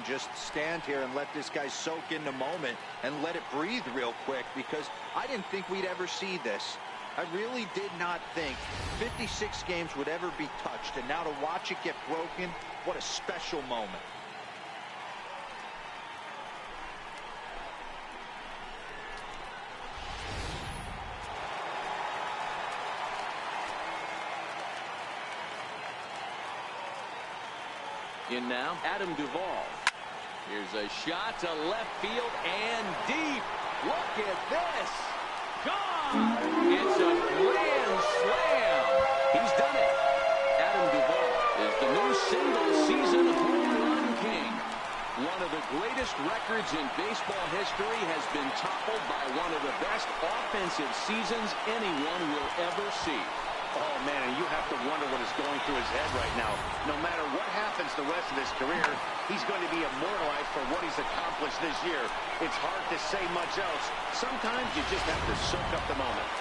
just stand here and let this guy soak in the moment and let it breathe real quick, because I didn't think we'd ever see this. I really did not think 56 games would ever be touched, and now to watch it get broken, what a special moment. In now, Adam Duvall. Here's a shot to left field and deep. Look at this. Gone! It's a grand slam. He's done it. Adam Duvall is the new single-season home run king. One of the greatest records in baseball history has been toppled by one of the best offensive seasons anyone will ever see. Oh, man, and you have to wonder what is going through his head right now. No matter what happens the rest of his career, he's going to be immortalized for what he's accomplished this year. It's hard to say much else. Sometimes you just have to soak up the moment.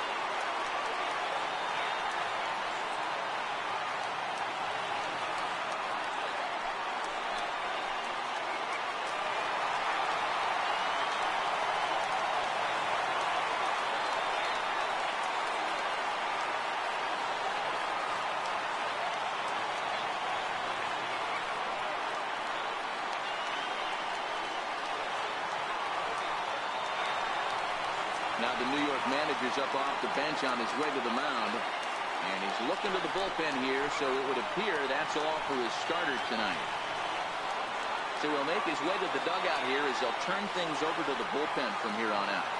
Now the New York manager's up off the bench on his way to the mound. And he's looking to the bullpen here, so it would appear that's all for his starter tonight. So he'll make his way to the dugout here as they'll turn things over to the bullpen from here on out.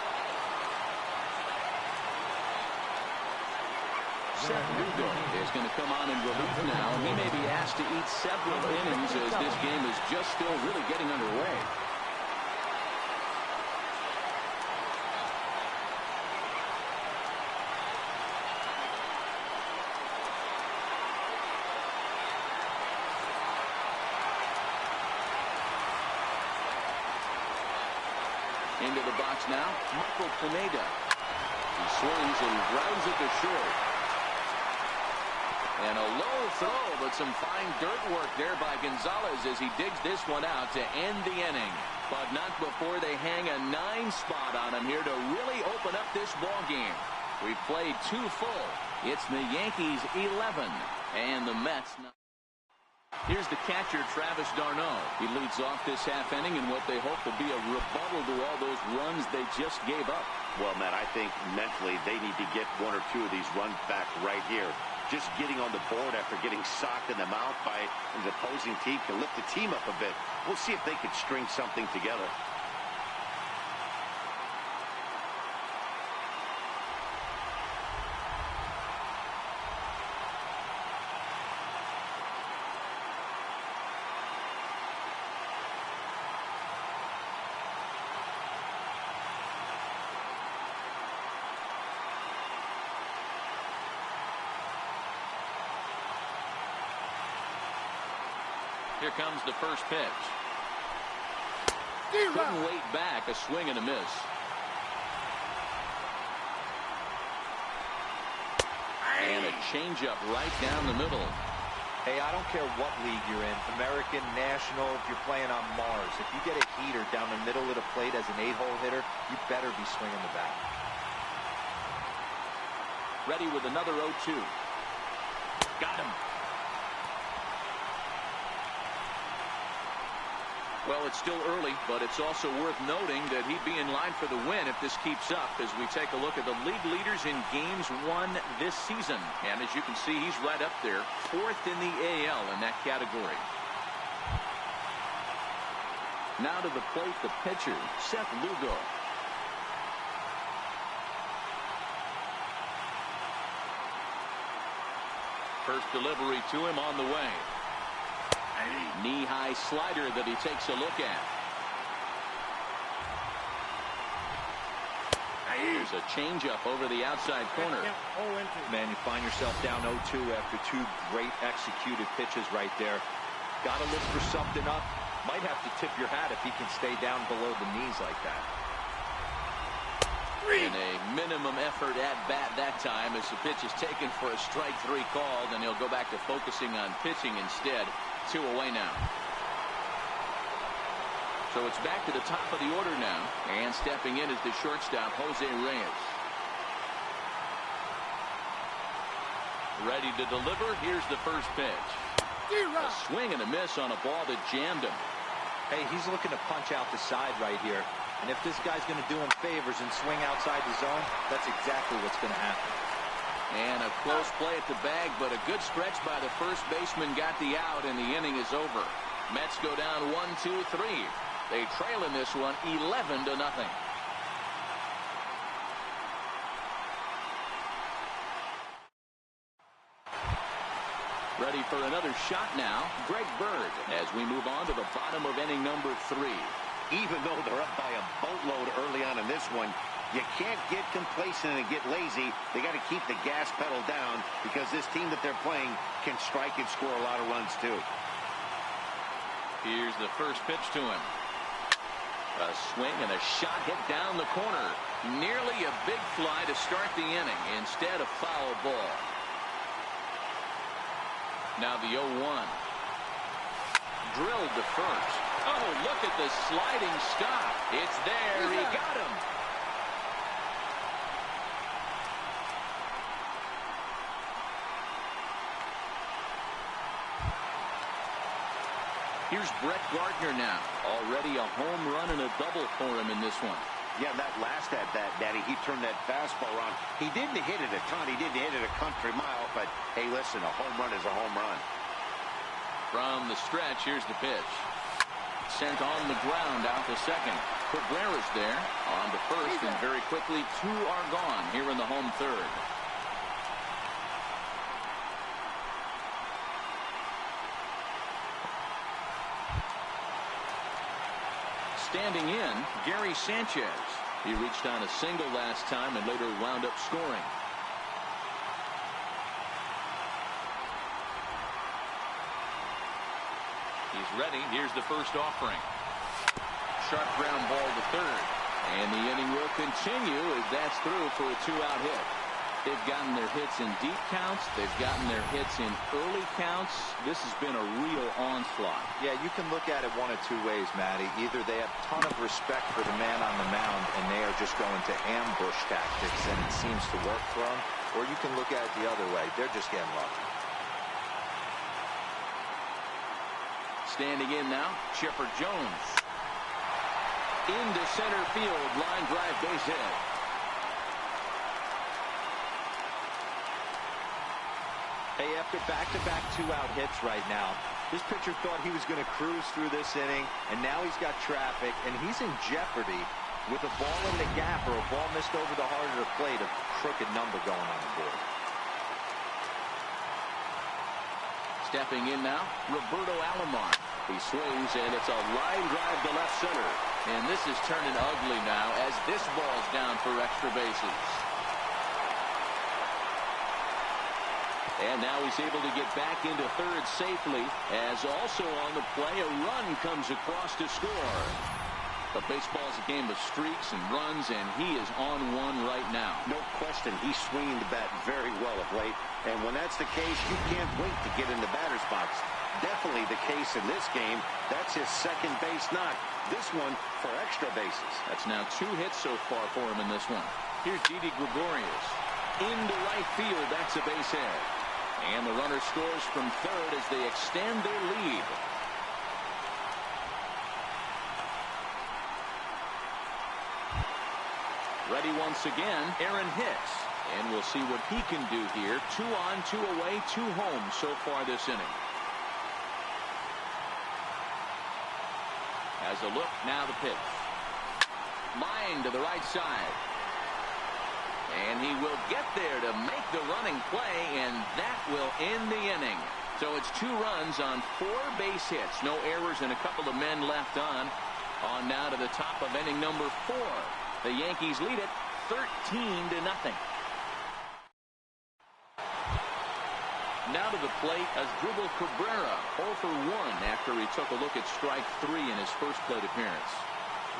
Seth Lugo is going to come on in relief now. He may be asked to eat several innings as this game is just still really getting underway. Into the box now, Michael Pineda. He swings and grounds it to short. And a low throw, but some fine dirt work there by Gonzalez as he digs this one out to end the inning. But not before they hang a 9 spot on him here to really open up this ball game. We've played 2 full. It's the Yankees 11 and the Mets 9. Here's the catcher, Travis d'Arnaud. He leads off this half inning in what they hope to be a rebuttal to all those runs they just gave up. Well, Matt, I think mentally they need to get 1 or 2 of these runs back right here. Just getting on the board after getting socked in the mouth by an opposing team can lift the team up a bit. We'll see if they can string something together. Here comes the first pitch. Couldn't wait back. A swing and a miss. And a changeup right down the middle. Hey, I don't care what league you're in, American, National, if you're playing on Mars. If you get a heater down the middle of the plate as an 8-hole hitter, you better be swinging the bat. Ready with another 0-2. Got him. Well, it's still early, but it's also worth noting that he'd be in line for the win if this keeps up as we take a look at the league leaders in games won this season. And as you can see, he's right up there, 4th in the AL in that category. Now to the plate, the pitcher, Seth Lugo. First delivery to him on the way. Knee-high slider that he takes a look at. There's a changeup over the outside corner. Man, you find yourself down 0-2 after 2 great executed pitches right there. Got to look for something up. Might have to tip your hat if he can stay down below the knees like that. And a minimum effort at bat that time as the pitch is taken for a strike 3 called, and he'll go back to focusing on pitching instead. 2 away now. So it's back to the top of the order now. And stepping in is the shortstop, Jose Reyes. Ready to deliver. Here's the first pitch. A swing and a miss on a ball that jammed him. Hey, he's looking to punch out the side right here. And if this guy's going to do him favors and swing outside the zone, that's exactly what's going to happen. And a close play at the bag, but a good stretch by the first baseman got the out, and the inning is over. Mets go down 1-2-3. They trail in this one 11-0. Ready for another shot now, Greg Bird, as we move on to the bottom of inning number 3. Even though they're up by a boatload early on in this one, you can't get complacent and get lazy. They got to keep the gas pedal down because this team that they're playing can strike and score a lot of runs too. Here's the first pitch to him. A swing and a shot hit down the corner. Nearly a big fly to start the inning. Instead, a foul ball. Now the 0-1. Drilled to first. Oh, look at the sliding stop. It's there. He got him. Here's Brett Gardner now. Already a home run and a double for him in this one. Yeah, that last at-bat, Daddy, he turned that fastball around. He didn't hit it a ton. He didn't hit it a country mile. But, hey, listen, a home run is a home run. From the stretch, here's the pitch. Sent on the ground out to second. Cabrera's there on to first, and very quickly 2 are gone here in the home third. Standing in, Gary Sanchez. He reached on a single last time and later wound up scoring. He's ready. Here's the first offering. Sharp ground ball to third. And the inning will continue as that's through for a 2-out hit. They've gotten their hits in deep counts. They've gotten their hits in early counts. This has been a real onslaught. Yeah, you can look at it one of 2 ways, Matty. Either they have a ton of respect for the man on the mound and they are just going to ambush tactics and it seems to work for them, or you can look at it the other way. They're just getting lucky. Standing in now, Chipper Jones. Into center field, line drive base hit. Hey, after back-to-back 2-out hits right now, this pitcher thought he was going to cruise through this inning, and now he's got traffic, and he's in jeopardy with a ball in the gap or a ball missed over the heart of the plate, a crooked number going on the board. Stepping in now, Roberto Alomar. He swings, and it's a line drive to left center. And this is turning ugly now as this ball's down for extra bases. And now he's able to get back into third safely, as also on the play, a run comes across to score. But baseball's a game of streaks and runs, and he is on one right now. No question, he's swinging the bat very well of late. And when that's the case, you can't wait to get in the batter's box. Definitely the case in this game. That's his second base knock. This one for extra bases. That's now 2 hits so far for him in this one. Here's Didi Gregorius. Into right field, that's a base hit. And the runner scores from third as they extend their lead. Ready once again, Aaron Hicks. And we'll see what he can do here. 2 on, 2 away, 2 home so far this inning. As a look, now the pitch. Line to the right side. And he will get there to make the running play, and that will end the inning. So it's 2 runs on 4 base hits. No errors and a couple of men left on. On now to the top of inning number 4. The Yankees lead it 13-0. Now to the plate as Asdrubal Cabrera, 0 for 1 after he took a look at strike 3 in his first plate appearance.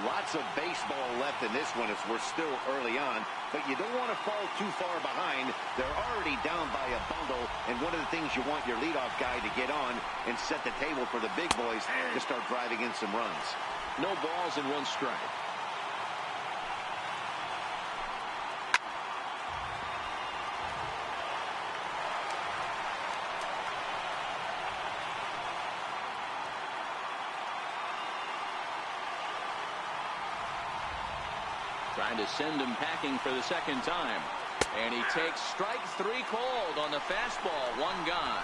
Lots of baseball left in this one as we're still early on, but you don't want to fall too far behind. They're already down by a bundle, and one of the things you want your leadoff guy to get on and set the table for the big boys to start driving in some runs. No balls and 1 strike. Trying to send him packing for the second time. And he takes strike 3 called on the fastball. 1 gone.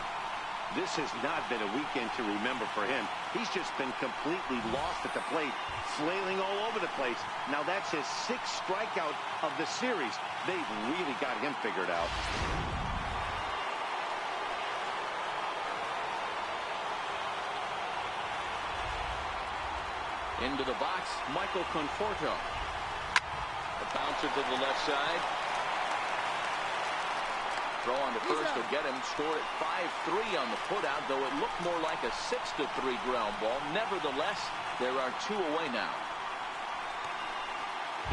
This has not been a weekend to remember for him. He's just been completely lost at the plate, flailing all over the place. Now that's his 6th strikeout of the series. They've really got him figured out. Into the box, Michael Conforto. A bouncer to the left side. Throw on to first will get him. Scored at 5-3 on the putout, though it looked more like a 6-3 ground ball. Nevertheless, there are 2 away now.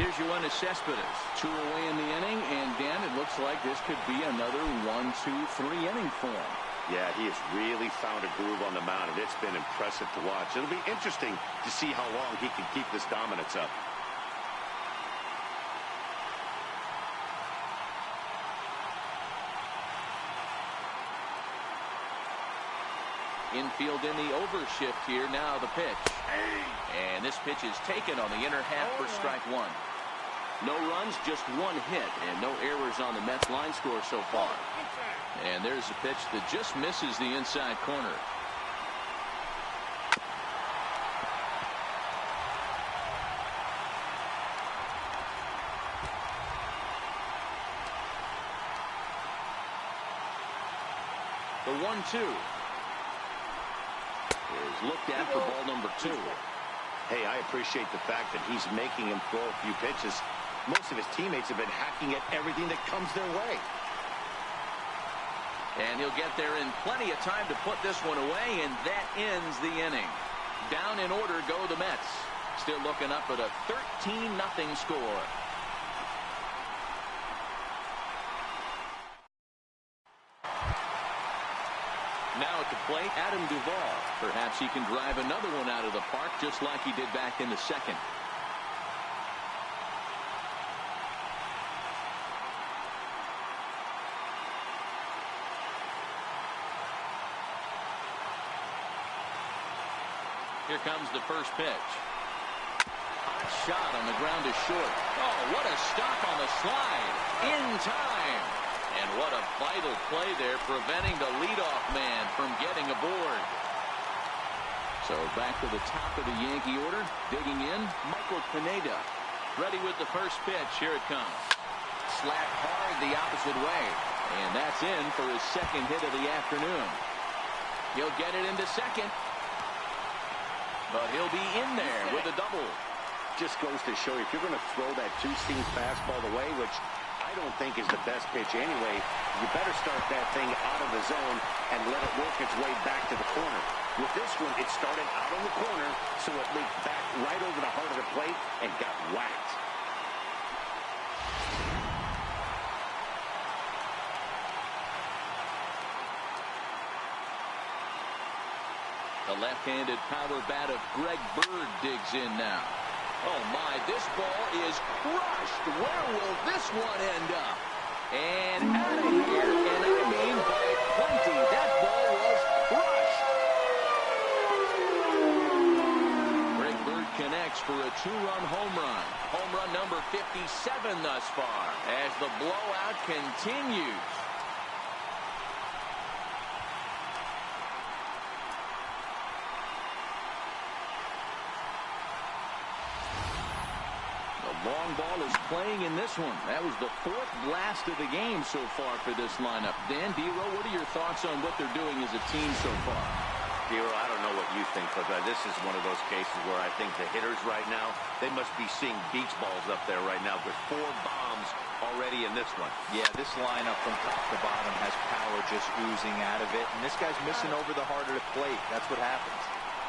Here's Yoenis Cespedes. 2 away in the inning, and Dan, it looks like this could be another 1-2-3 inning for him. Yeah, he has really found a groove on the mound, and it's been impressive to watch. It'll be interesting to see how long he can keep this dominance up. Infield in the overshift here. Now the pitch. And this pitch is taken on the inner half for strike 1. No runs, just 1 hit, and no errors on the Mets line score so far. And there's a pitch that just misses the inside corner. The 1-2. Is looked at for ball number 2. Hey, I appreciate the fact that he's making him throw a few pitches. Most of his teammates have been hacking at everything that comes their way. And he'll get there in plenty of time to put this one away, and that ends the inning. Down in order go the Mets. Still looking up at a 13-0 score. Now at the plate, Adam Duvall. Perhaps he can drive another one out of the park just like he did back in the second. Here comes the first pitch. Hot shot on the ground is short. Oh, what a stop on the slide. In time. And what a vital play there, preventing the leadoff man from getting aboard. So back to the top of the Yankee order. Digging in, Michael Pineda. Ready with the first pitch. Here it comes. Slapped hard the opposite way. And that's in for his 2nd hit of the afternoon. He'll get it into second. But he'll be in there with a double. Just goes to show you, if you're going to throw that 2-seam fastball away, which I don't think is the best pitch anyway, you better start that thing out of the zone and let it work its way back to the corner. With this one, it started out on the corner, so it leaked back right over the heart of the plate and got whacked. The left-handed power bat of Greg Bird digs in now. Oh my, this ball is crushed. Where will this one end up? And out of here, and I mean by plenty. That ball was crushed. Greg Bird connects for a 2-run home run. Home run number 57 thus far as the blowout continues. Long ball is playing in this one. That was the 4th blast of the game so far for this lineup. Dan Dero, what are your thoughts on what they're doing as a team so far? Dero, I don't know what you think, but this is one of those cases where I think the hitters right now, they must be seeing beach balls up there right now with 4 bombs already in this one. Yeah, this lineup from top to bottom has power just oozing out of it, and this guy's missing over the heart of the plate. That's what happens.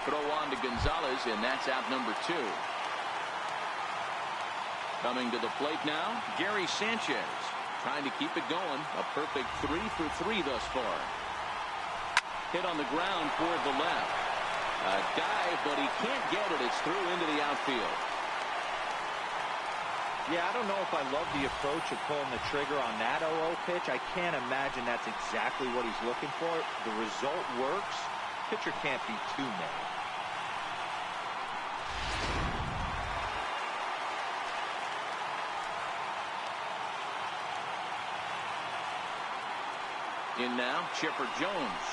Throw on to Gonzalez, and that's out number 2. Coming to the plate now, Gary Sanchez. Trying to keep it going. A perfect 3 for 3 thus far. Hit on the ground toward the left. A dive, but he can't get it. It's through into the outfield. Yeah, I don't know if I love the approach of pulling the trigger on that 0-0 pitch. I can't imagine that's exactly what he's looking for. The result works. Pitcher can't be too mad. In now, Chipper Jones.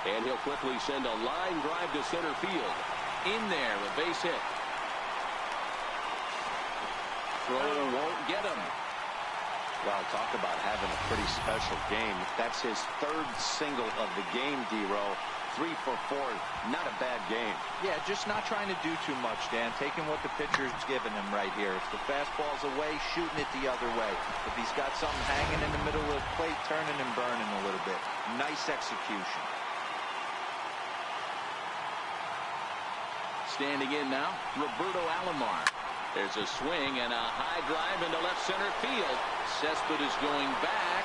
And he'll quickly send a line drive to center field. In there, a base hit. Throw won't get him. Well, talk about having a pretty special game. That's his 3rd single of the game, D-Row. 3 for 4. Not a bad game. Yeah, just not trying to do too much, Dan. Taking what the pitcher's giving him right here. If the fastball's away, shooting it the other way. If he's got something hanging in the middle of the plate, turning and burning a little bit. Nice execution. Standing in now, Roberto Alomar. There's a swing and a high drive into left center field. Cespedes going back,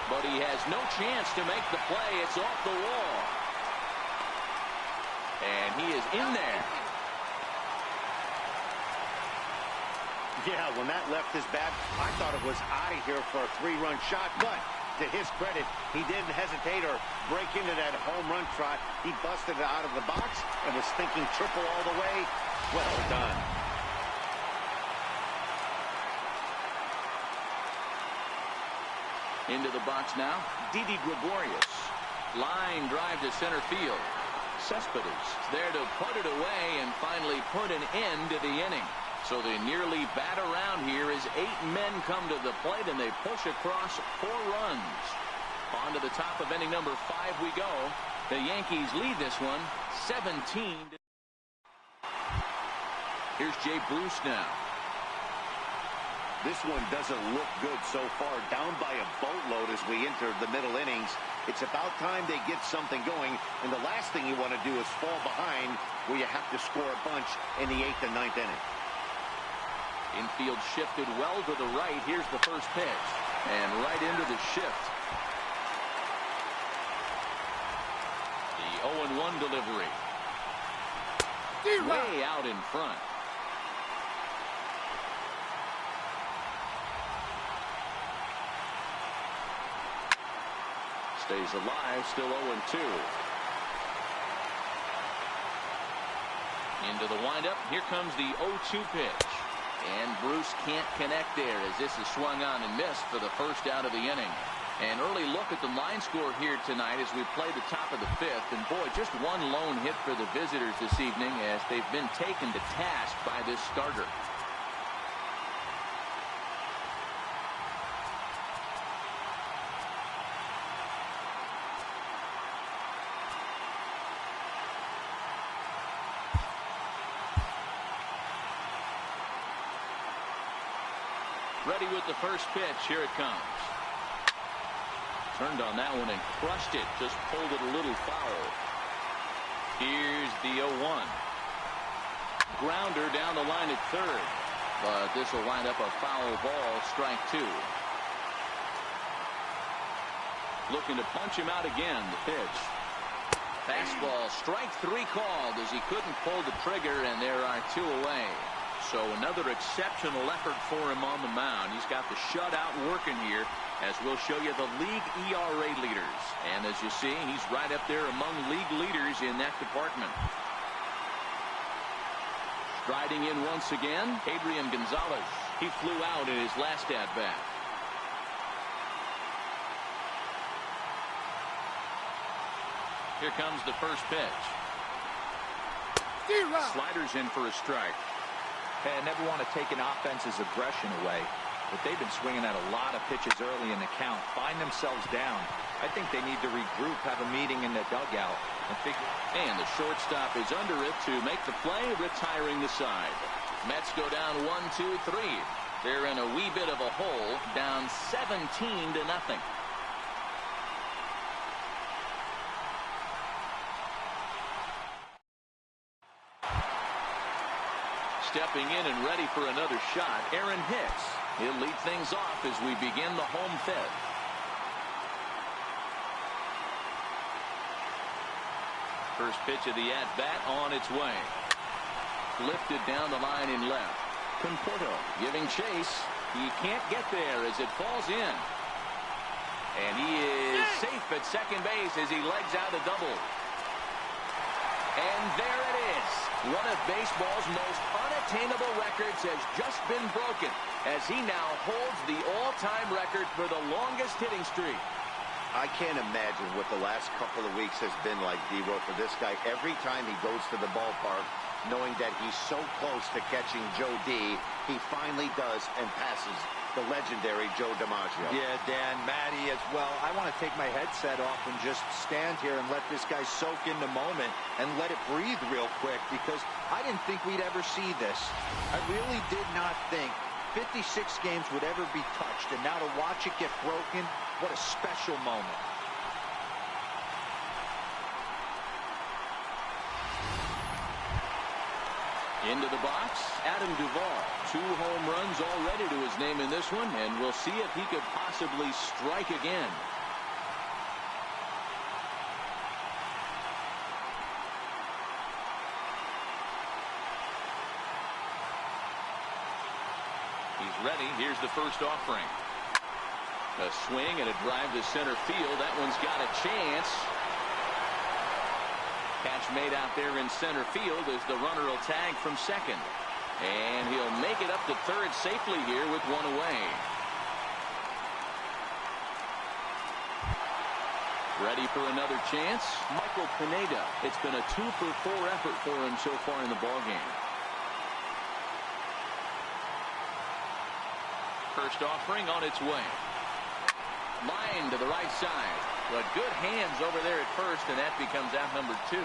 but he has no chance to make the play. It's off the wall. And he is in there. Yeah, when that left his bat, I thought it was out of here for a 3-run shot, but to his credit, he didn't hesitate or break into that home run trot. He busted it out of the box and was thinking triple all the way. Well done. Into the box now, Didi Gregorius. Line drive to center field. Cespedes there to put it away and finally put an end to the inning. So they nearly bat around here as 8 men come to the plate and they push across 4 runs. On to the top of inning number 5 we go. The Yankees lead this one 17. Here's Jay Bruce now. This one doesn't look good so far. Down by a boatload as we enter the middle innings. It's about time they get something going. And the last thing you want to do is fall behind where you have to score a bunch in the 8th and 9th inning. Infield shifted well to the right. Here's the first pitch. And right into the shift. The 0-1 delivery. Way out in front. Stays alive, still 0-2. Into the windup. Here comes the 0-2 pitch. And Bruce can't connect there as this is swung on and missed for the first out of the inning. An early look at the line score here tonight as we play the top of the 5th. And boy, just one lone hit for the visitors this evening as they've been taken to task by this starter. Ready with the first pitch. Here it comes. Turned on that one and crushed it. Just pulled it a little foul. Here's the 0-1. Grounder down the line at third. But this will wind up a foul ball. Strike 2. Looking to punch him out again. The pitch. Fastball. Strike 3 called as he couldn't pull the trigger, and there are 2 away. So another exceptional effort for him on the mound. He's got the shutout working here, as we'll show you the league ERA leaders. And as you see, he's right up there among league leaders in that department. Striding in once again, Adrian Gonzalez. He flew out in his last at-bat. Here comes the first pitch. Sliders in for a strike. Hey, I never want to take an offense's aggression away, but they've been swinging at a lot of pitches early in the count. Find themselves down. I think they need to regroup, have a meeting in the dugout, and figure. And the shortstop is under it to make the play, retiring the side. Mets go down 1-2-3. They're in a wee bit of a hole, down 17-0. Stepping in and ready for another shot, Aaron Hicks. He'll lead things off as we begin the home fifth. First pitch of the at-bat on its way. Lifted down the line in left. Conforto giving chase. He can't get there as it falls in. And he is safe at second base as he legs out a double. And there it is. One of baseball's most unattainable records has just been broken as he now holds the all-time record for the longest hitting streak. I can't imagine what the last couple of weeks has been like, D-Row, for this guy. Every time he goes to the ballpark, knowing that he's so close to catching Joe D, he finally does and passes the legendary Joe DiMaggio. Yeah, Dan, Matty as well. I want to take my headset off and just stand here and let this guy soak in the moment and let it breathe real quick, because I didn't think we'd ever see this. I really did not think 56 games would ever be touched, and now to watch it get broken, what a special moment. Into the box, Adam Duvall. 2 home runs already to his name in this one, and we'll see if he could possibly strike again. He's ready. Here's the first offering. A swing and a drive to center field. That one's got a chance. Catch made out there in center field as the runner will tag from second. And he'll make it up to third safely here with 1 away. Ready for another chance, Michael Pineda. It's been a 2-for-4 effort for him so far in the ballgame. First offering on its way. Line to the right side. But good hands over there at first, and that becomes out number 2.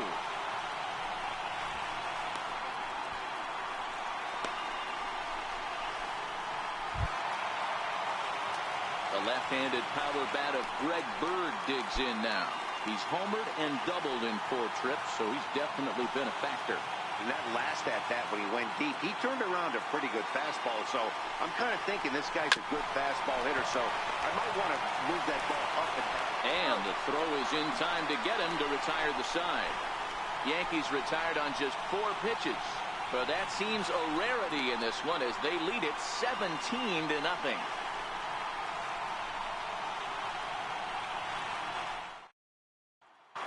The left-handed power bat of Greg Bird digs in now. He's homered and doubled in 4 trips, so he's definitely been a factor. And that last at-bat when he went deep, he turned around a pretty good fastball. So I'm kind of thinking this guy's a good fastball hitter, so I might want to move that ball up and down. And the throw is in time to get him to retire the side. Yankees retired on just 4 pitches. But that seems a rarity in this one as they lead it 17-0.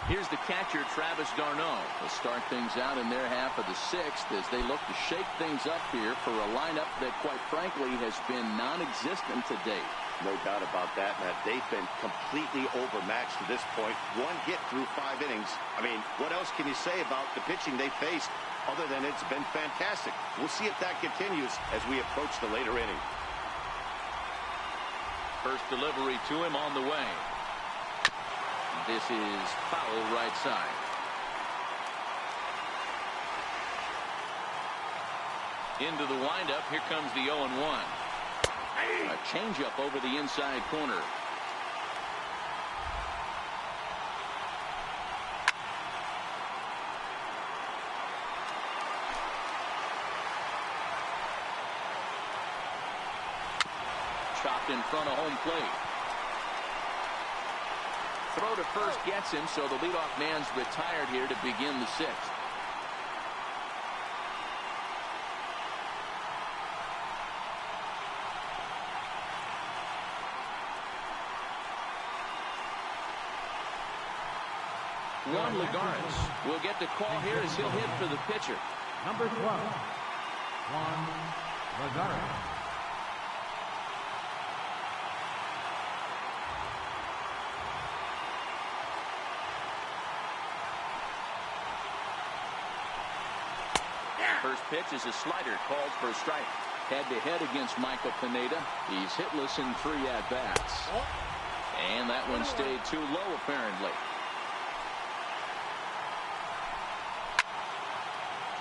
Here's the catcher, Travis d'Arnaud. They'll start things out in their half of the 6th as they look to shake things up here for a lineup that, quite frankly, has been non-existent to date. No doubt about that, Matt. They've been completely overmatched to this point. 1 hit through 5 innings. I mean, what else can you say about the pitching they faced other than it's been fantastic? We'll see if that continues as we approach the later inning. First delivery to him on the way. This is foul right side. Into the windup. Here comes the 0-1. A changeup over the inside corner. Chopped in front of home plate. Throw to first gets him, so the leadoff man's retired here to begin the 6th. Juan Lagares will get the call here as he'll hit for the pitcher. Number 12, Juan Lagares. First pitch is a slider called for a strike. Head-to-head against Michael Pineda. He's hitless in 3 at-bats. And that one stayed too low, apparently.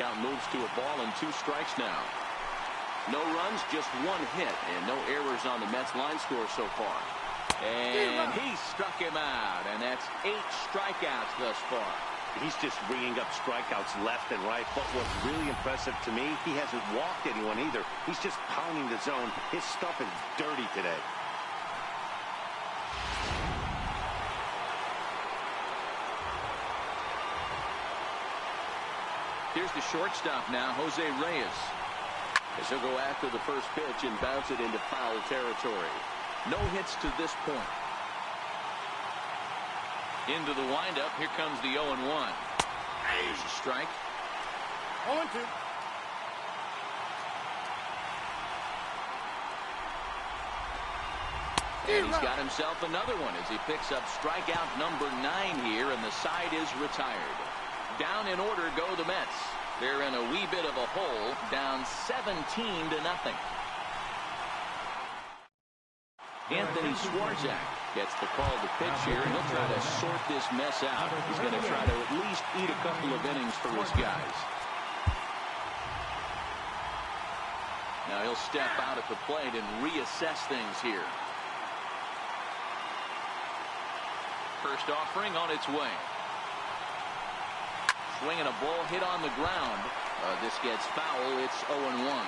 Count moves to a ball and 2 strikes now. No runs, just 1 hit, and no errors on the Mets line score so far. And he struck him out, and that's 8 strikeouts thus far. He's just ringing up strikeouts left and right. But what's really impressive to me, he hasn't walked anyone either. He's just pounding the zone. His stuff is dirty today. Here's the shortstop now, Jose Reyes. As he'll go after the first pitch and bounce it into foul territory. No hits to this point. Into the windup. Here comes the 0-1. There's a strike. 0-2. And he's got himself another one as he picks up strikeout number 9 here, and the side is retired. Down in order go the Mets. They're in a wee bit of a hole, down 17-0. Anthony Swarzak gets the call to pitch here, and he'll try to sort this mess out. He's going to try to at least eat a couple of innings for his guys. Now he'll step out at the plate and reassess things here. First offering on its way. Swinging a ball hit on the ground. This gets foul. It's 0-1.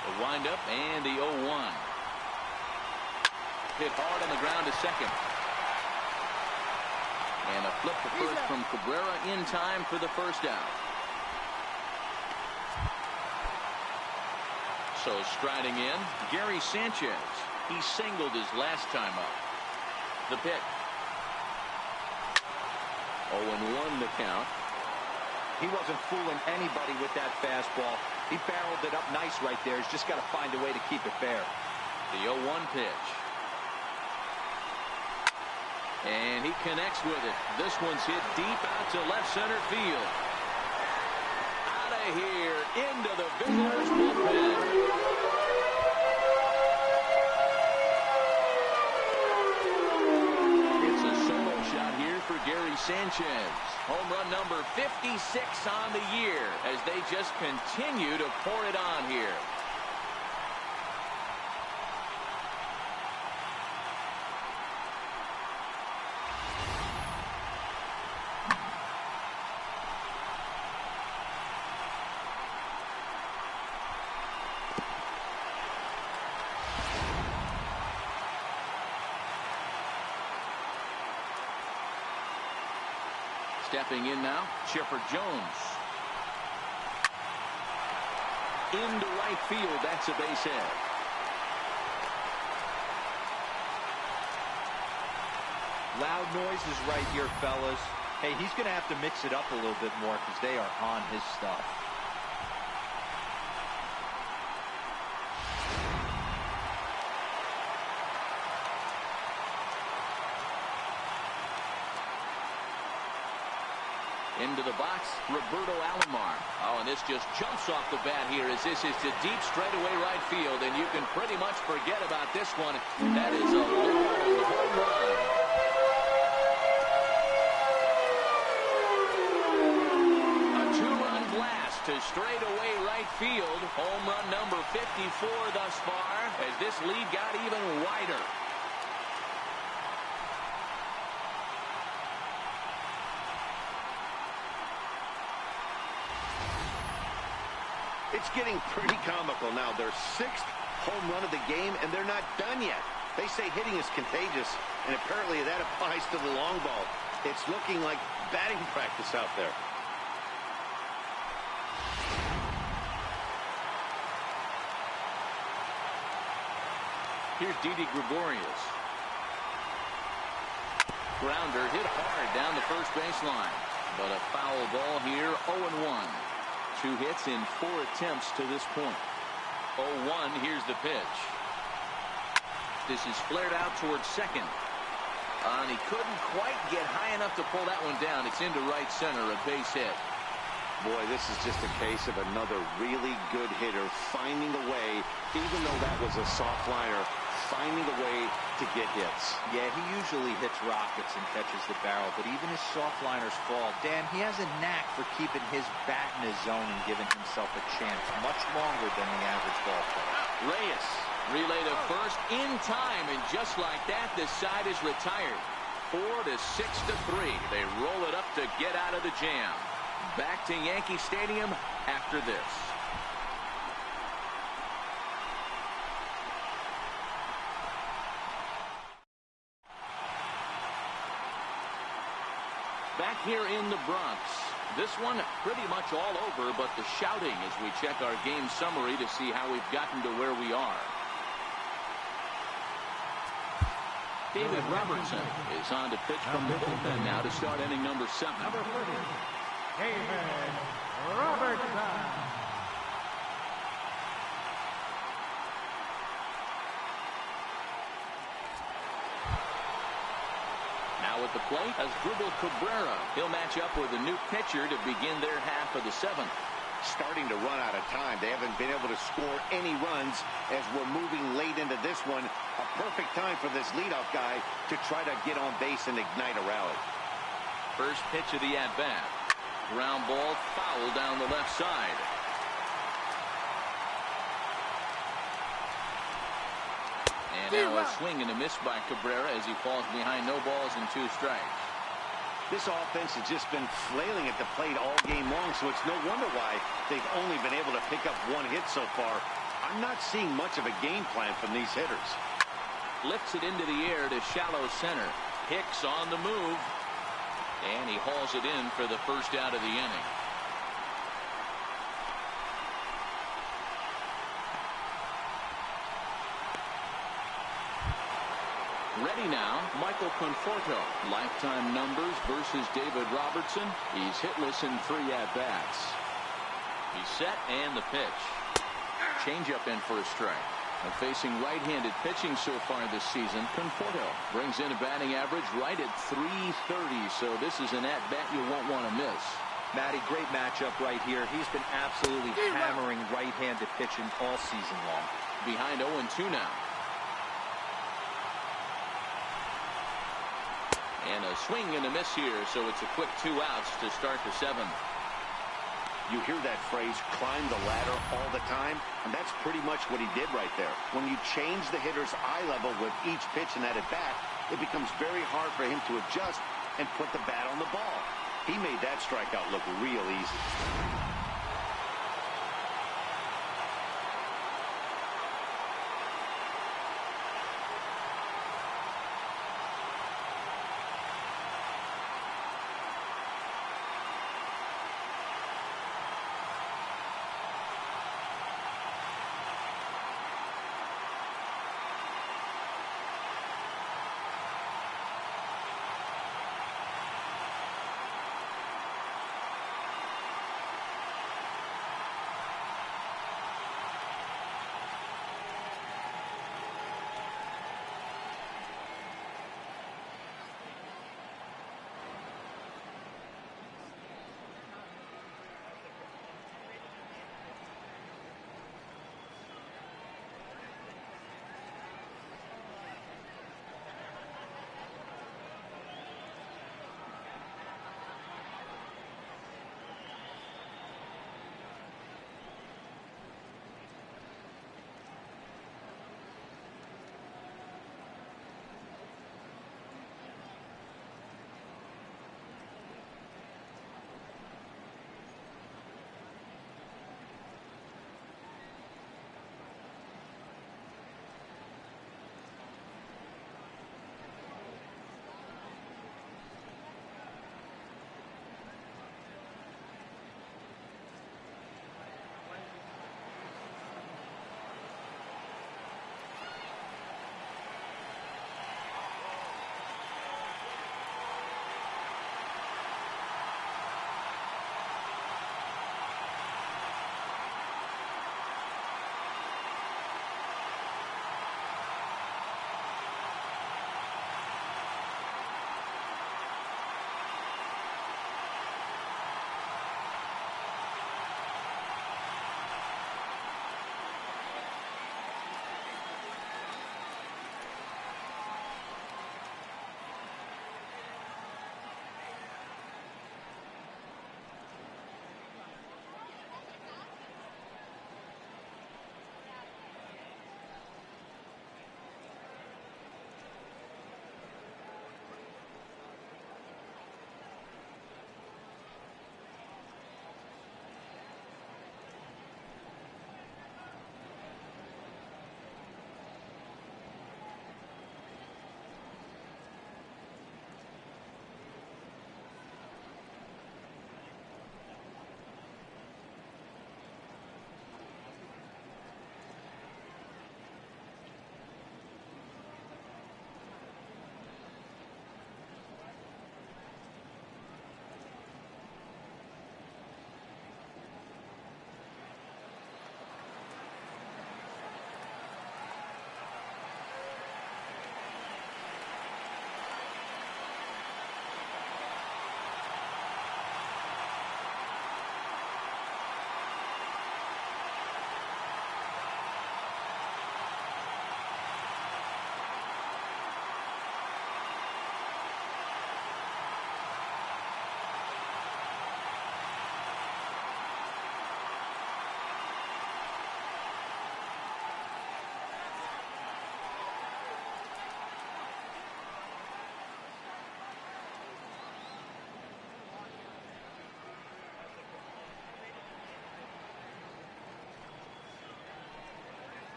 The windup and the 0-1. Hit hard on the ground to second. And a flip to first from Cabrera in time for the first out. So striding in, Gary Sanchez. He singled his last time up. The pitch. 0-1 the count. He wasn't fooling anybody with that fastball. He barreled it up nice right there. He's just got to find a way to keep it fair. The 0-1 pitch. And he connects with it. This one's hit deep out to left center field. Out of here, into the visitors' bullpen. It's a solo shot here for Gary Sanchez. Home run number 56 on the year as they just continue to pour it on here. Stepping in now, Chipper Jones. Into right field, that's a base hit. Loud noises right here, fellas. Hey, he's going to have to mix it up a little bit more because they are on his stuff. Into the box, Roberto Alomar. Oh, and this just jumps off the bat here as this is to deep straightaway right field, and you can pretty much forget about this one. That is a long home run. A two-run blast to straightaway right field. Home run number 54 thus far as this lead got even wider. It's getting pretty comical now. Their 6th home run of the game, and they're not done yet. They say hitting is contagious, and apparently that applies to the long ball. It's looking like batting practice out there. Here's Didi Gregorius. Grounder hit hard down the first baseline, but a foul ball here, 0-1. 2 hits in 4 attempts to this point. 0-1, here's the pitch. This is flared out towards second. And he couldn't quite get high enough to pull that one down. It's into right center, a base hit. Boy, this is just a case of another really good hitter finding a way, even though that was a soft liner, finding a way to get hits. Yeah, he usually hits rockets and catches the barrel, but even his soft liners fall. Dan, he has a knack for keeping his bat in his zone and giving himself a chance much longer than the average ball player. Reyes relay to first in time, and just like that, the side is retired. 4 to 6 to 3. They roll it up to get out of the jam. Back to Yankee Stadium after this. Back here in the Bronx. This one pretty much all over, but the shouting as we check our game summary to see how we've gotten to where we are. David Robertson is on to pitch from the bullpen now to start inning number 7. Number 30, David Robertson. Now at the plate as Dribble Cabrera. He'll match up with a new pitcher to begin their half of the 7th. Starting to run out of time. They haven't been able to score any runs as we're moving late into this one. A perfect time for this leadoff guy to try to get on base and ignite a rally. First pitch of the at-bat. Ground ball foul down the left side. And now a swing and a miss by Cabrera as he falls behind no balls and 2 strikes. This offense has just been flailing at the plate all game long, so it's no wonder why they've only been able to pick up 1 hit so far. I'm not seeing much of a game plan from these hitters. Lifts it into the air to shallow center. Hicks on the move. And he hauls it in for the first out of the inning. Ready now, Michael Conforto. Lifetime numbers versus David Robertson. He's hitless in 3 at-bats. He's set and the pitch. Changeup in for a strike. And facing right-handed pitching so far this season, Conforto brings in a batting average right at .330, so this is an at-bat you won't want to miss. Matty, great matchup right here. He's been absolutely hammering right-handed pitching all season long. Behind 0-2 now. And a swing and a miss here, so it's a quick 2 outs to start the 7th. You hear that phrase, climb the ladder, all the time, and that's pretty much what he did right there. When you change the hitter's eye level with each pitch in that at-bat, it becomes very hard for him to adjust and put the bat on the ball. He made that strikeout look real easy.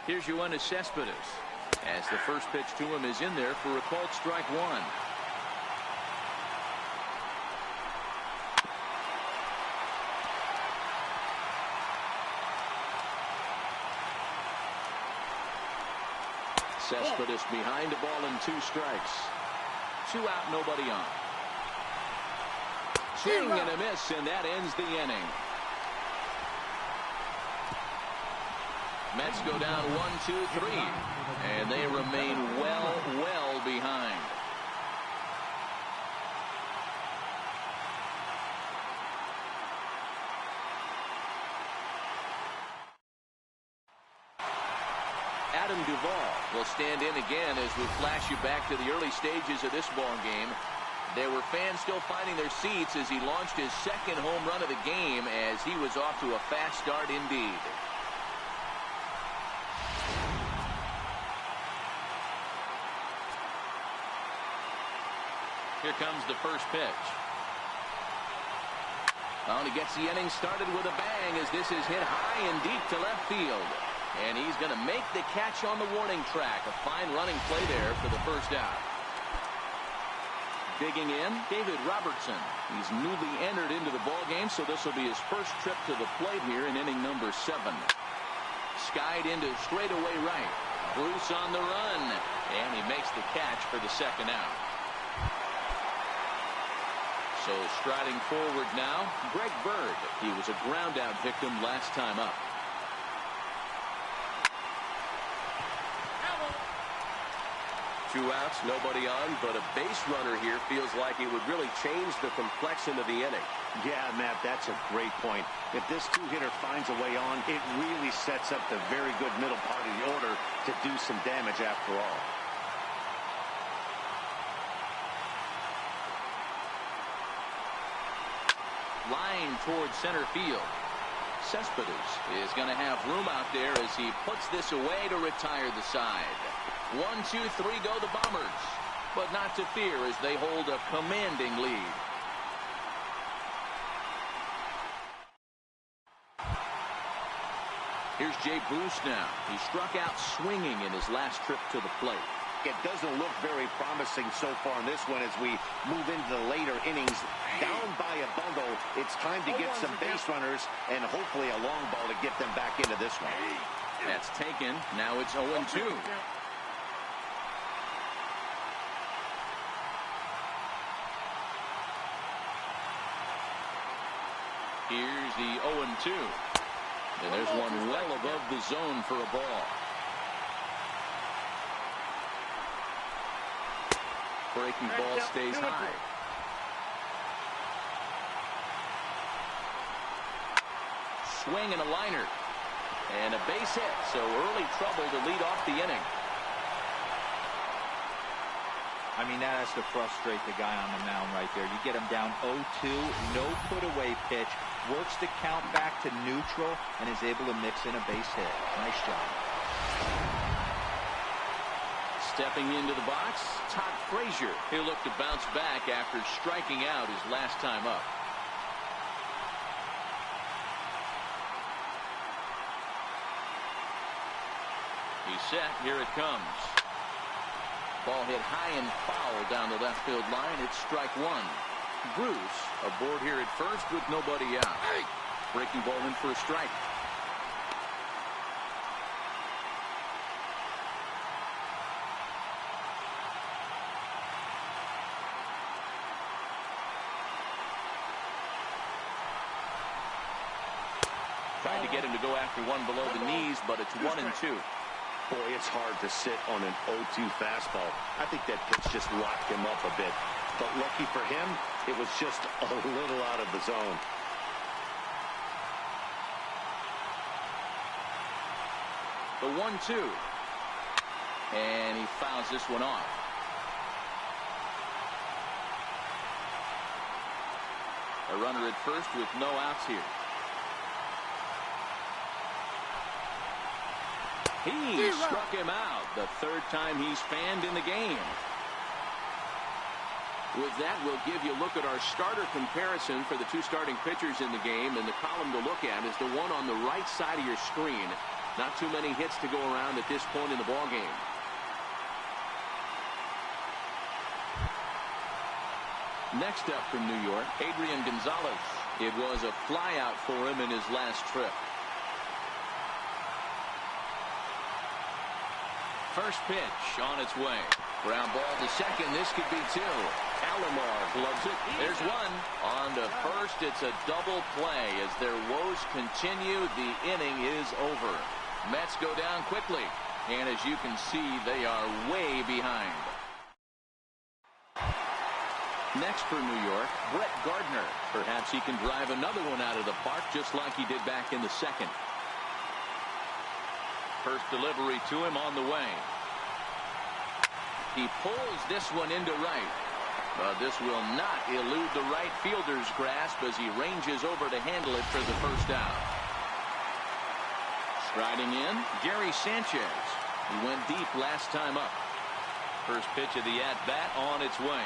Here's Yoenis Cespedes, as the first pitch to him is in there for a called strike one. Cespedes behind the ball and 2 strikes. 2 out, nobody on. Swing and a miss, and that ends the inning. Mets go down 1-2-3, and they remain well behind. Adam Duvall will stand in again as we flash you back to the early stages of this ball game. There were fans still finding their seats as he launched his second home run of the game, as he was off to a fast start indeed. Here comes the first pitch. Well, and he gets the inning started with a bang as this is hit high and deep to left field. And he's going to make the catch on the warning track. A fine running play there for the first out. Digging in, David Robertson. He's newly entered into the ballgame, so this will be his first trip to the plate here in inning number 7. Skied into straightaway right. Bruce on the run, and he makes the catch for the second out. So striding forward now, Greg Bird. He was a ground out victim last time up. 2 outs, nobody on, but a base runner here feels like it would really change the complexion of the inning. Yeah, Matt, that's a great point. If this 2-hitter finds a way on, it really sets up the very good middle part of the order to do some damage after all. Line towards center field. Cespedes is going to have room out there as he puts this away to retire the side. 1, 2, 3 go the Bombers, but not to fear as they hold a commanding lead. Here's Jay Bruce now. He struck out swinging in his last trip to the plate. It doesn't look very promising so far in this one as we move into the later innings. Down by a bundle, it's time to get some base runners and hopefully a long ball to get them back into this one. That's taken. Now it's 0-2. Here's the 0-2. And there's one well above the zone for a ball. Breaking ball stays high. Swing and a liner. And a base hit. So early trouble to lead off the inning. I mean, that has to frustrate the guy on the mound right there. You get him down 0-2, no put-away pitch, works the count back to neutral, and is able to mix in a base hit. Nice job. Stepping into the box, Todd Frazier. He'll look to bounce back after striking out his last time up. He's set. Here it comes. Ball hit high and foul down the left field line. It's strike 1. Bruce aboard here at first with nobody out. Breaking ball in for a strike. Tried to get him to go after one below the knees, but it's 1-2. Boy, it's hard to sit on an 0-2 fastball. I think that pitch just locked him up a bit. But lucky for him, it was just a little out of the zone. The 1-2. And he fouls this one off. A runner at first with no outs here. He struck him out the third time he's fanned in the game. With that, we'll give you a look at our starter comparison for the 2 starting pitchers in the game. And the column to look at is the one on the right side of your screen. Not too many hits to go around at this point in the ballgame. Next up from New York, Adrian Gonzalez. It was a flyout for him in his last trip. First pitch on its way. Ground ball to second. This could be two. Alomar gloves it. There's one. On to first. It's a double play. As their woes continue, the inning is over. Mets go down quickly. And as you can see, they are way behind. Next for New York, Brett Gardner. Perhaps he can drive another one out of the park just like he did back in the second. First delivery to him on the way. He pulls this one into right. But this will not elude the right fielder's grasp as he ranges over to handle it for the first out. Striding in, Gary Sanchez. He went deep last time up. First pitch of the at-bat on its way.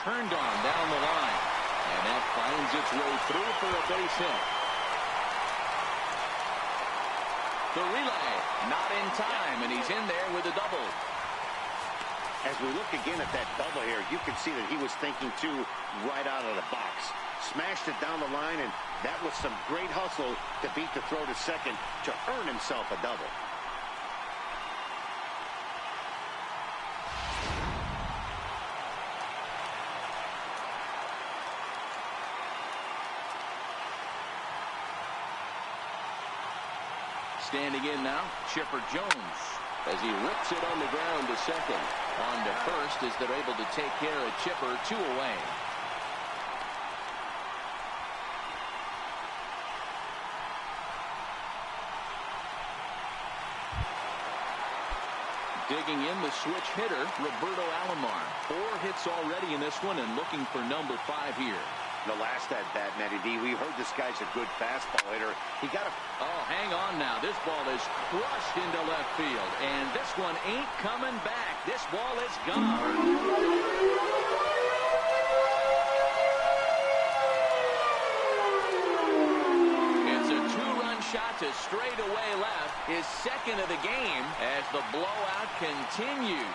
Turned on down the line. And that finds its way through for a base hit. The relay, not in time, and he's in there with a double. As we look again at that double here, you can see that he was thinking, too, right out of the box. Smashed it down the line, and that was some great hustle to beat the throw to second to earn himself a double. Standing in now, Chipper Jones, as he rips it on the ground to second. On to first as they're able to take care of Chipper, 2 away. Digging in the switch hitter, Roberto Alomar. 4 hits already in this one and looking for number 5 here. The last at-bat, Matty D, we heard this guy's a good fastball hitter. He got a... Oh, hang on now. This ball is crushed into left field. And this one ain't coming back. This ball is gone. It's a 2-run shot to straightaway left. His second of the game as the blowout continues.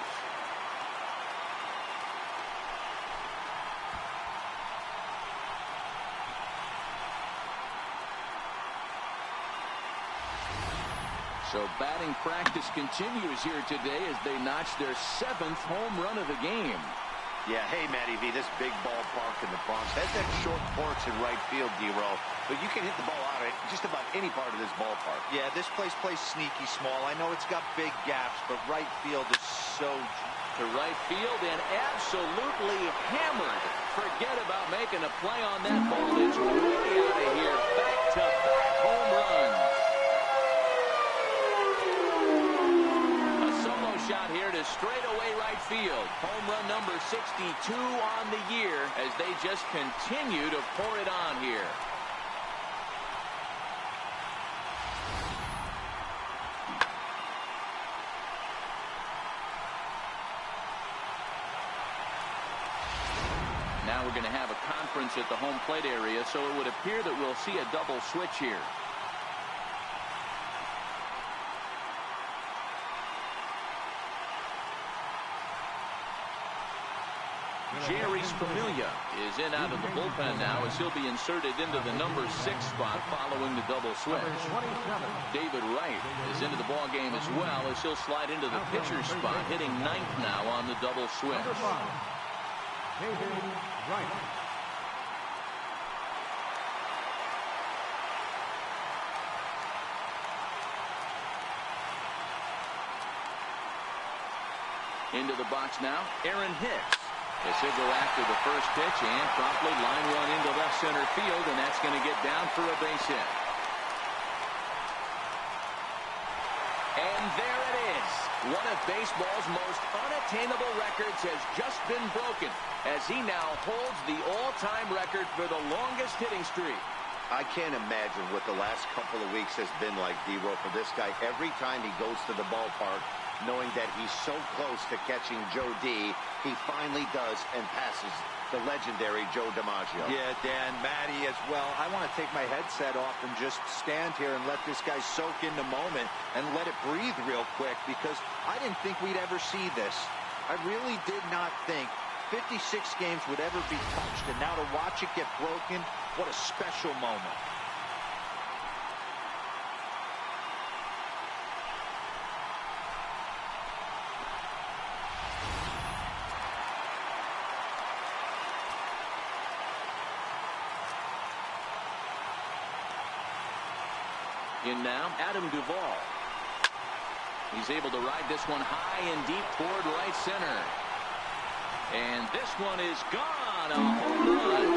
So batting practice continues here today as they notch their 7th home run of the game. Yeah, hey, Matty V, this big ballpark in the Bronx has that short porch in right field, D-Roll, but you can hit the ball out of just about any part of this ballpark. Yeah, this place plays sneaky small. I know it's got big gaps, but right field is so... To right field and absolutely hammered. Forget about making a play on that ball. It's way out of here. Back-to-back home runs. Shot here to straightaway right field. Home run number 62 on the year as they just continue to pour it on here. Now we're going to have a conference at the home plate area, so it would appear that we'll see a double switch here. Jerry Familia is in out of the bullpen now as he'll be inserted into the number 6 spot following the double switch. David Wright is into the ball game as well as he'll slide into the pitcher's spot, hitting 9th now on the double switch. David Wright. Into the box now, Aaron Hicks. As he'll go after the first pitch and promptly line one into left center field, and that's going to get down for a base hit. And there it is. One of baseball's most unattainable records has just been broken as he now holds the all-time record for the longest hitting streak. I can't imagine what the last couple of weeks has been like, D-Row, for this guy. Every time he goes to the ballpark, knowing that he's so close to catching Joe D, he finally does and passes the legendary Joe DiMaggio. Yeah, Dan, Matty as well. I want to take my headset off and just stand here and let this guy soak in the moment and let it breathe real quick, because I didn't think we'd ever see this. I really did not think 56 games would ever be touched, and now to watch it get broken, what a special moment. In now, Adam Duvall. He's able to ride this one high and deep toward right center. And this one is gone. A home run.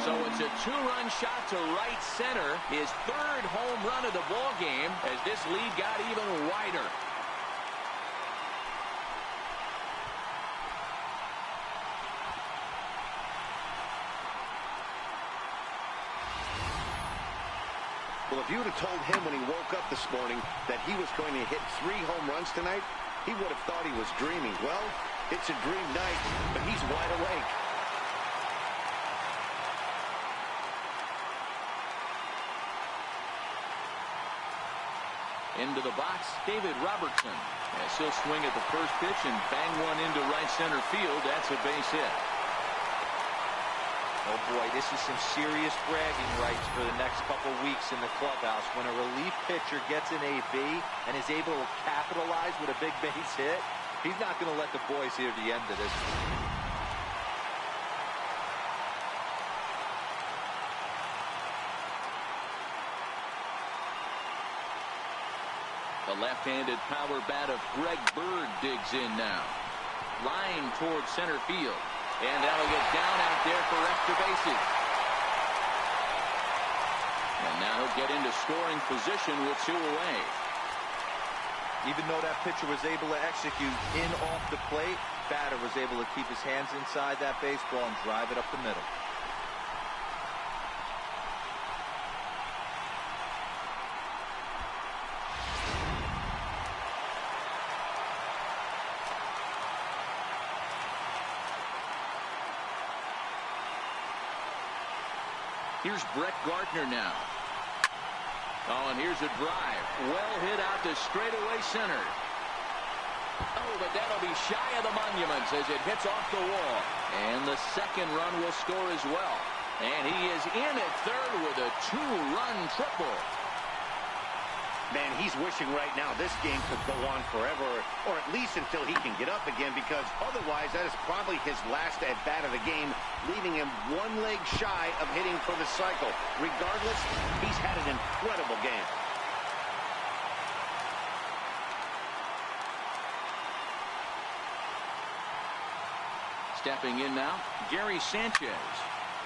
So it's a two-run shot to right center. His third home run of the ball game as this lead got even wider. Well, if you would have told him when he woke up this morning that he was going to hit 3 home runs tonight, he would have thought he was dreaming. Well, it's a dream night, but he's wide awake. Into the box, David Robertson. As he'll swing at the first pitch and bang one into right center field. That's a base hit. Oh boy, this is some serious bragging rights for the next couple weeks in the clubhouse. When a relief pitcher gets an AB and is able to capitalize with a big base hit, he's not going to let the boys hear the end of this. The left-handed power bat of Greg Bird digs in now. Line towards center field. And that'll get down out there for extra bases. And now he'll get into scoring position with 2 away. Even though that pitcher was able to execute in off the plate, batter was able to keep his hands inside that baseball and drive it up the middle. Here's Brett Gardner now. Oh, and here's a drive. Well hit out to straightaway center. Oh, but that'll be shy of the monuments as it hits off the wall. And the second run will score as well. And he is in at third with a 2-run triple. Man, he's wishing right now this game could go on forever, or at least until he can get up again, because otherwise that is probably his last at-bat of the game, leaving him 1 leg shy of hitting for the cycle. Regardless, he's had an incredible game. Stepping in now, Gary Sanchez.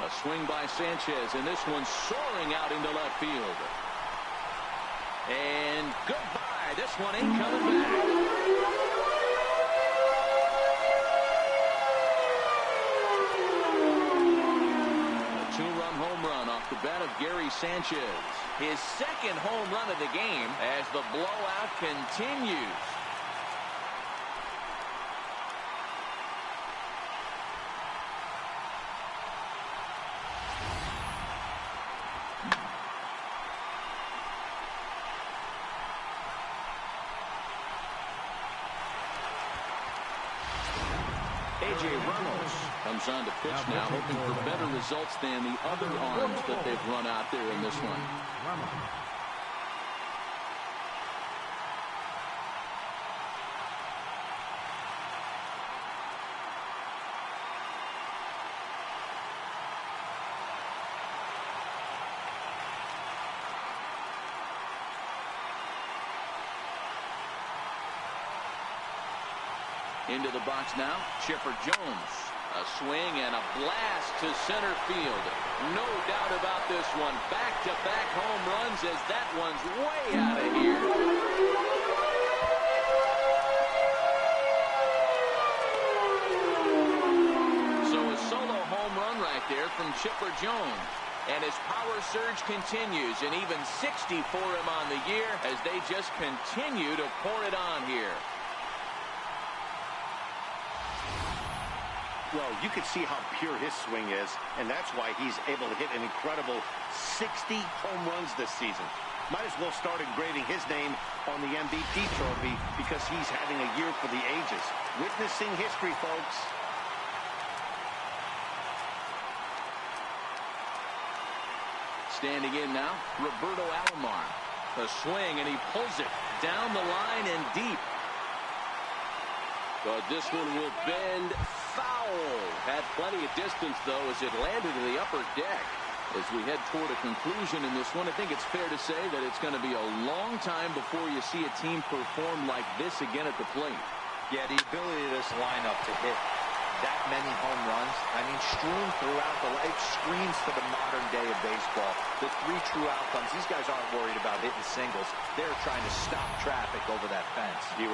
A swing by Sanchez, and this one's soaring out into left field. And goodbye. This one ain't coming back. A 2-run home run off the bat of Gary Sanchez. His second home run of the game as the blowout continues. Comes on to pitch now, hoping for better results than the other arms that they've run out there in this one. Into the box now, Chipper Jones. A swing and a blast to center field. No doubt about this one. Back-to-back home runs as that one's way out of here. from Chipper Jones. And his power surge continues, and even 60 for him on the year as they just continue to pour it on here. Well, you can see how pure his swing is, and that's why he's able to hit an incredible 60 home runs this season. Might as well start engraving his name on the MVP trophy because he's having a year for the ages. Witnessing history, folks. Standing in now, Roberto Alomar. A swing, and he pulls it down the line and deep. But this one will bend foul. Had plenty of distance, though, as it landed to the upper deck. As we head toward a conclusion in this one, I think it's fair to say that it's going to be a long time before you see a team perform like this again at the plate. Yeah, the ability of this lineup to hit that many home runs, I mean, strewn throughout it screams for the modern day of baseball. The 3 true outcomes. These guys aren't worried about hitting singles. They're trying to stop traffic over that fence. You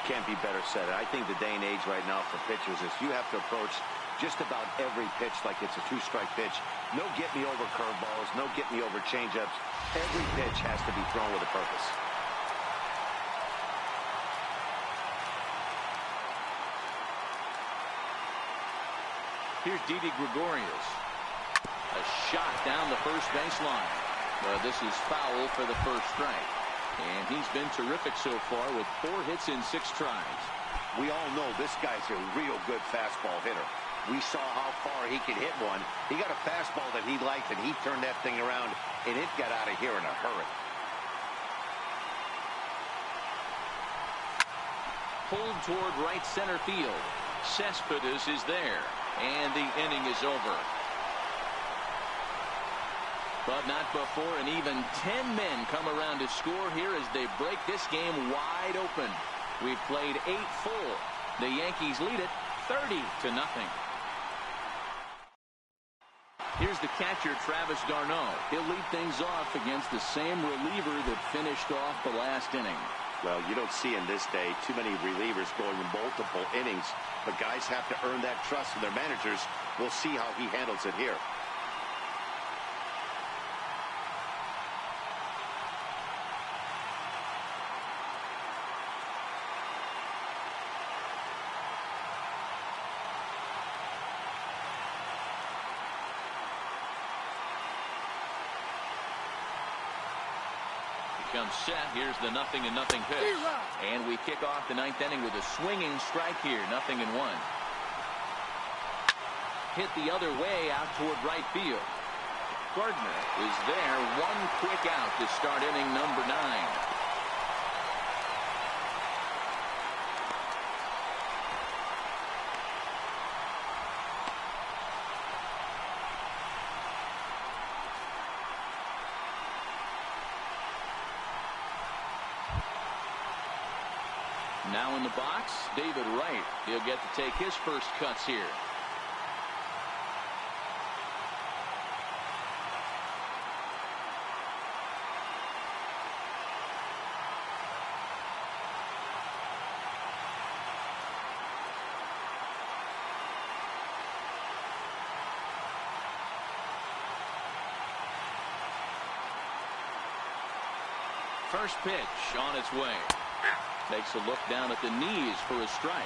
can't be better said. I think the day and age right now for pitchers is you have to approach just about every pitch like it's a 2-strike pitch. No get-me-over curveballs, no get-me-over changeups. Every pitch has to be thrown with a purpose. Here's Didi Gregorius. A shot down the first baseline. But this is foul for the first strike. And he's been terrific so far with 4 hits in 6 tries. We all know this guy's a real good fastball hitter. We saw how far he could hit one. He got a fastball that he liked, and he turned that thing around, and it got out of here in a hurry. Pulled toward right center field. Cespedes is there. And the inning is over. But not before an even 10 men come around to score here as they break this game wide open. We've played 8 full. The Yankees lead it 30-0. Here's the catcher, Travis d'Arnaud. He'll lead things off against the same reliever that finished off the last inning. Well, you don't see in this day too many relievers going multiple innings, but guys have to earn that trust from their managers. We'll see how he handles it here. Comes set. Here's the 0-0 pitch. And we kick off the 9th inning with a swinging strike here. 0-1. Hit the other way out toward right field. Gardner is there. 1 quick out to start inning number 9. Now in the box, David Wright. He'll get to take his first cuts here. First pitch on its way. Takes a look down at the knees for a strike.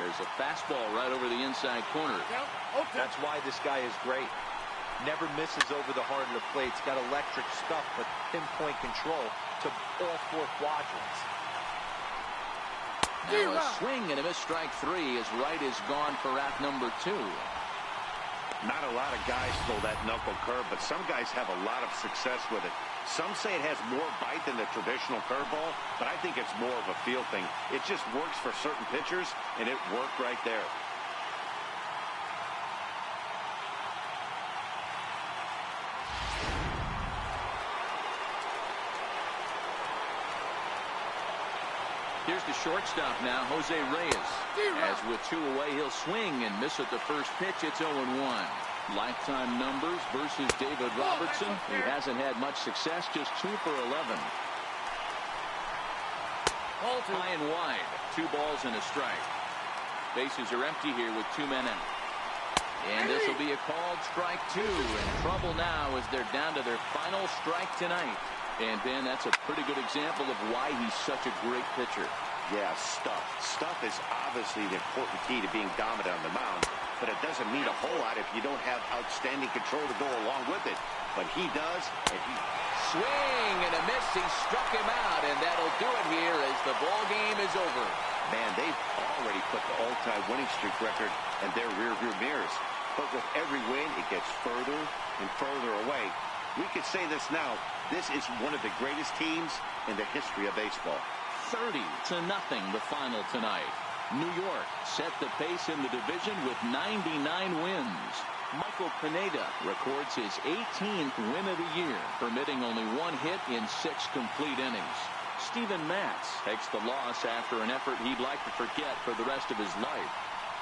There's a fastball right over the inside corner. That's why this guy is great. Never misses over the heart of the plate. He's got electric stuff, but pinpoint control to all 4 quadrants. Now a swing and a miss, strike 3 as Wright is gone for out number 2. Not a lot of guys throw that knuckle curve, but some guys have a lot of success with it. Some say it has more bite than the traditional curveball, but I think it's more of a feel thing. It just works for certain pitchers, and it worked right there. Here's the shortstop now, Jose Reyes. As with 2 away, he'll swing and miss at the first pitch. It's 0-1. Lifetime numbers versus David Robertson. He hasn't had much success, just 2 for 11. High and wide. 2 balls and a strike. Bases are empty here with 2 men out. And this will be a called strike 2. In trouble now as they're down to their final strike tonight. And, Ben, that's a pretty good example of why he's such a great pitcher. Yeah, stuff. Stuff is obviously the important key to being dominant on the mound, but it doesn't mean a whole lot if you don't have outstanding control to go along with it. But he does, and he... Swing and a miss. He struck him out, and that'll do it here as the ball game is over. Man, they've already put the all-time winning streak record in their rearview mirrors. But with every win, it gets further and further away. We could say this now. This is one of the greatest teams in the history of baseball. 30-0 the final tonight. New York set the pace in the division with 99 wins. Michael Pineda records his 18th win of the year, permitting only 1 hit in 6 complete innings. Steven Matz takes the loss after an effort he'd like to forget for the rest of his life.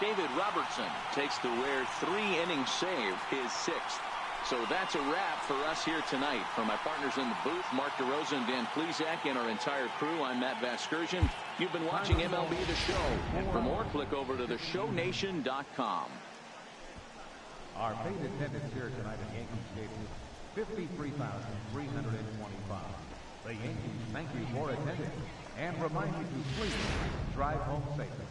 David Robertson takes the rare 3-inning save, his 6th. So that's a wrap for us here tonight. For my partners in the booth, Mark DeRosa and Dan Plezak, and our entire crew, I'm Matt Vasgersian. You've been watching MLB The Show. And for more, click over to theshownation.com. Our paid attendance here tonight at Yankee Stadium, 53,325. The Yankees thank you for attending and remind you to please drive home safely.